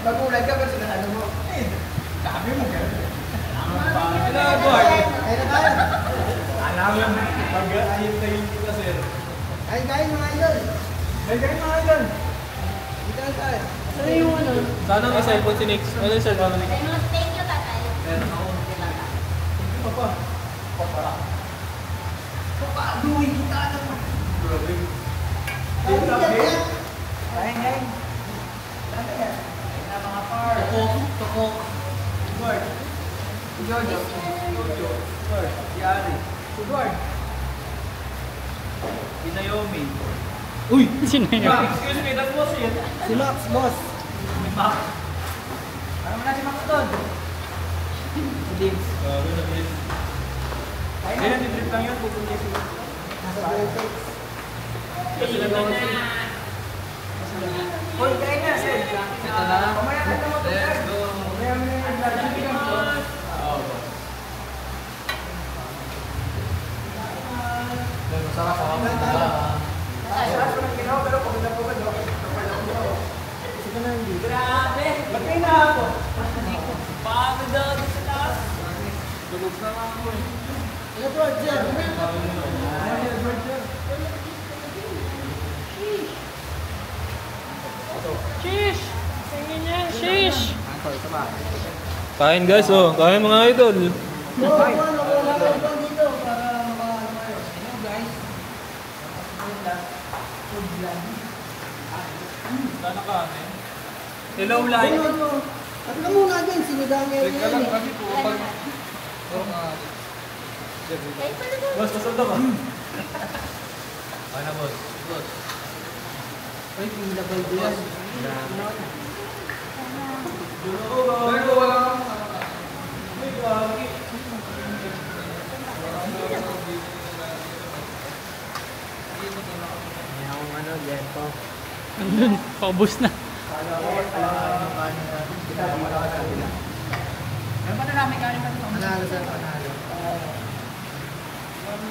Magulat ka ba sila ano mo? Eh, dami mo gano'n. Alam mo, mag-ayun tayo kita, sir. Kain mga idol. Kain mga idol. Dito tayo. Ano yung ano? Sana may cellphone si Nix. Ano yung cellphone ni Nix? Thank you, tatay. Meron ako. Papa. Papa, duwi kita naman. Grabe. Kain. Mga par. Tukok. Guard. Jojo. Guard. Yari. Guard. Naomi. Uy! Sino yun? Excuse me, that was it. Si Max, boss. Si Max. Ano mo na si Max doon? Si Dibs. Grabe na din. Ayun, nag-drip lang yun. Pupunta siya. Nasa Vertex. Kasi lang na. Hoy, kain na, sir. Ito na. Mamaya ka na mo to, sir. Let's go. Mamaya mo na yung vlog. Masarap ako. Sarap ko ng ginawa, pero pagod na pagod. Sige na hindi. Grabe! Ba't kayo na ako? Pagod daw sa taas. Tulog na lang ako eh. Ano to, Jer? Shish! Tingin niya, shish! Kain guys oh. Kain mga idol. Nakuha lang ito dito para makaano kayo. Hello guys. Sana kain. Hello, live. At ka muna dyan, sinigang niya Teka lang kasi po. Pag... Boss, pasok ka ba? Ano boss? Boss. Ay, pinabay ko yan. Pero wala kang... May gagi. May akong ano, lento. Andun, paubos na. Kala ko, yung kanin natin. Kita ba malakas sa sila? Meron pa na namin kanin pa ito. Panalo sa panalo.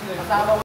Kasama